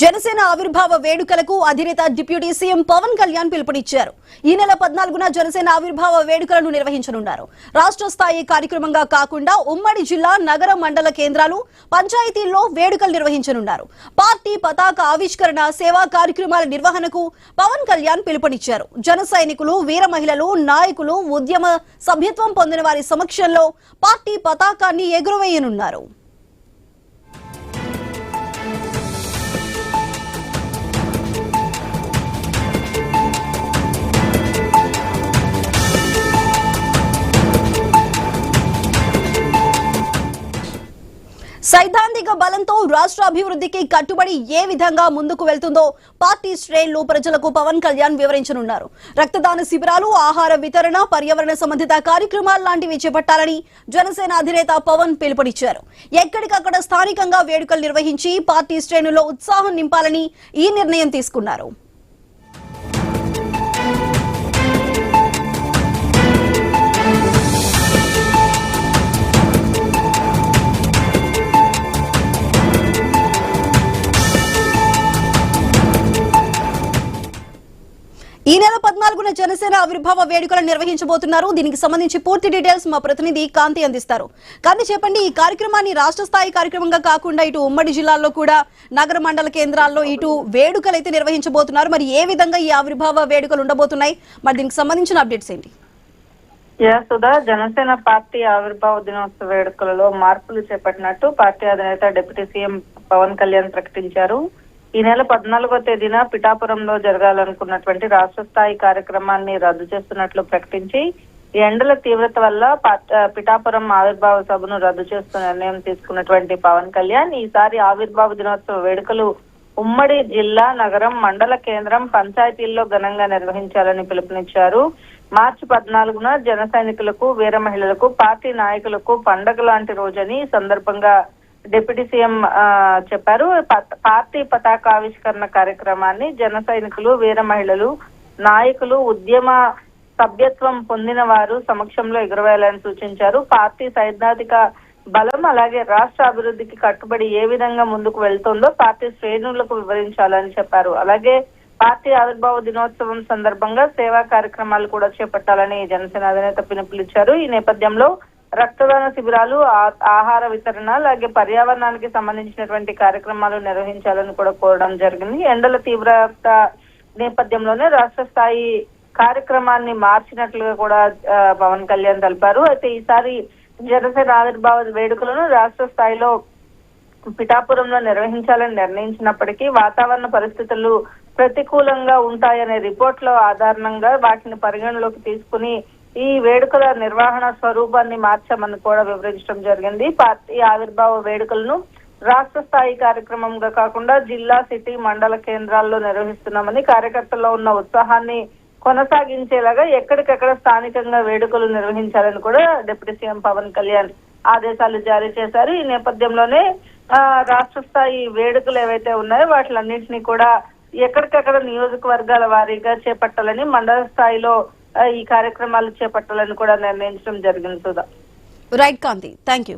జనసేన ఆవిర్భావ వేడుకలకు అధినేత డిప్యూటీ సీఎం పవన్ కళ్యాణ్ పిలుపునిచ్చారు. ఈ నెల 14న జనసేన ఆవిర్భావ వేడుకలను నిర్వహించనున్నారు. రాష్ట్ర స్థాయి కార్యక్రమంగా కాకుండా ఉమ్మడి జిల్లా, నగర, మండల కేంద్రాలు, పంచాయతీల్లో వేడుకలు నిర్వహించనున్నారు. పార్టీ పతాక ఆవిష్కరణ, సేవా కార్యక్రమాల నిర్వహణకు పవన్ కళ్యాణ్ పిలుపునిచ్చారు. జన సైనికులు, వీర మహిళలు, నాయకులు, ఉద్యమ సభ్యత్వం పొందిన వారి సమక్షంలో పార్టీ పతాకాన్ని ఎగురవేయనున్నారు. సైద్ధాంతిక బలంతో రాష్ట్ర అభివృద్ధికి కట్టుబడి ఏ విధంగా ముందుకు వెళ్తుందో పార్టీ శ్రేణులు ప్రజలకు పవన్ కళ్యాణ్ వివరించనున్నారు. రక్తదాన శిబిరాలు, ఆహార వితరణ, పర్యావరణ సంబంధిత కార్యక్రమాలు లాంటివి చేపట్టాలని జనసేన అధినేత పవన్ పిలుపునిచ్చారు. ఎక్కడికక్కడ స్థానికంగా వేడుకలు నిర్వహించి పార్టీ శ్రేణుల్లో ఉత్సాహం నింపాలని ఈ నిర్ణయం తీసుకున్నారు. ఈ నెల 14న జనసేన ఆవిర్భావ వేడుకలను నిర్వహించబోతున్నారు. దీనికి సంబంధించి పూర్తి డీటెయిల్స్ మా ప్రతినిధి కాంతి అందిస్తారు. కాంతి, చెప్పండి, ఈ కార్యక్రమాన్ని రాష్ట్ర స్థాయి కార్యక్రమంగా కాకుండా ఇటు ఉమ్మడి జిల్లాల్లో కూడా, నగర మండల కేంద్రాల్లో ఇటు వేడుకలు అయితే నిర్వహించబోతున్నారు. మరి ఏ విధంగా ఈ ఆవిర్భావ వేడుకలు ఉండబోతున్నాయి? మరి దీనికి సంబంధించిన అప్డేట్స్ ఏంటి? సుధా, జనసేన పార్టీ ఆవిర్భావ దినోత్సవ వేడుకలలో మార్పులు చేపట్టినట్టు పార్టీ అధినేత డిప్యూటీ సీఎం పవన్ కళ్యాణ్ ప్రకటించారు. ఈ నెల 14వ తేదీన పిఠాపురంలో జరగాలనుకున్నటువంటి రాష్ట్ర స్థాయి కార్యక్రమాన్ని రద్దు చేస్తున్నట్లు ప్రకటించి, ఎండల తీవ్రత వల్ల పిఠాపురం ఆవిర్భావ సభను రద్దు చేస్తూ నిర్ణయం తీసుకున్నటువంటి పవన్ కళ్యాణ్ ఈసారి ఆవిర్భావ దినోత్సవ వేడుకలు ఉమ్మడి జిల్లా, నగరం, మండల కేంద్రం, పంచాయతీల్లో ఘనంగా నిర్వహించాలని పిలుపునిచ్చారు. మార్చి 14న జన సైనికులకు, వీర మహిళలకు, పార్టీ నాయకులకు పండగ లాంటి రోజని సందర్భంగా డిప్యూటీ సీఎం చెప్పారు. పార్టీ పతాకావిష్కరణ కార్యక్రమాన్ని జన సైనికులు, వీర మహిళలు, నాయకులు, ఉద్యమ సభ్యత్వం పొందిన వారు సమక్షంలో ఎగురవేయాలని సూచించారు. పార్టీ సైద్ధాంతిక బలం, అలాగే రాష్ట్ర అభివృద్ధికి కట్టుబడి ఏ విధంగా ముందుకు వెళ్తుందో పార్టీ శ్రేణులకు వివరించాలని చెప్పారు. అలాగే పార్టీ ఆవిర్భావ దినోత్సవం సందర్భంగా సేవా కార్యక్రమాలు కూడా చేపట్టాలని జనసేన అధినేత పిలుపునిచ్చారు. ఈ నేపథ్యంలో రక్తదాన శిబిరాలు, ఆహార వితరణ, అలాగే పర్యావరణానికి సంబంధించినటువంటి కార్యక్రమాలు నిర్వహించాలని కూడా కోరడం జరిగింది. ఎండల తీవ్రత నేపథ్యంలోనే రాష్ట్ర స్థాయి కార్యక్రమాన్ని మార్చినట్లుగా కూడా పవన్ కళ్యాణ్ తెలిపారు. అయితే ఈసారి జనసేన ఆవిర్భావ వేడుకలను రాష్ట్ర స్థాయిలో పిఠాపురంలో నిర్వహించాలని నిర్ణయించినప్పటికీ వాతావరణ పరిస్థితులు ప్రతికూలంగా ఉంటాయనే రిపోర్ట్ల ఆధారంగా వాటిని పరిగణలోకి తీసుకుని ఈ వేడుకల నిర్వహణ స్వరూపాన్ని మార్చామని కూడా వివరించడం జరిగింది. పార్టీ ఆవిర్భావ వేడుకలను రాష్ట్ర స్థాయి కార్యక్రమంగా కాకుండా జిల్లా, సిటీ, మండల కేంద్రాల్లో నిర్వహిస్తున్నామని, కార్యకర్తల్లో ఉన్న ఉత్సాహాన్ని కొనసాగించేలాగా ఎక్కడికక్కడ స్థానికంగా వేడుకలు నిర్వహించాలని కూడా డిప్యూటీ సీఎం పవన్ కళ్యాణ్ ఆదేశాలు జారీ చేశారు. ఈ నేపథ్యంలోనే రాష్ట్ర స్థాయి వేడుకలు ఏవైతే ఉన్నాయో వాటిలన్నింటినీ కూడా ఎక్కడికక్కడ నియోజకవర్గాల వారీగా చేపట్టాలని, మండల స్థాయిలో ఈ కార్యక్రమాలు చేపట్టాలని కూడా నిర్ణయించడం జరిగింది. Sudha. Right Kanthi, thank you.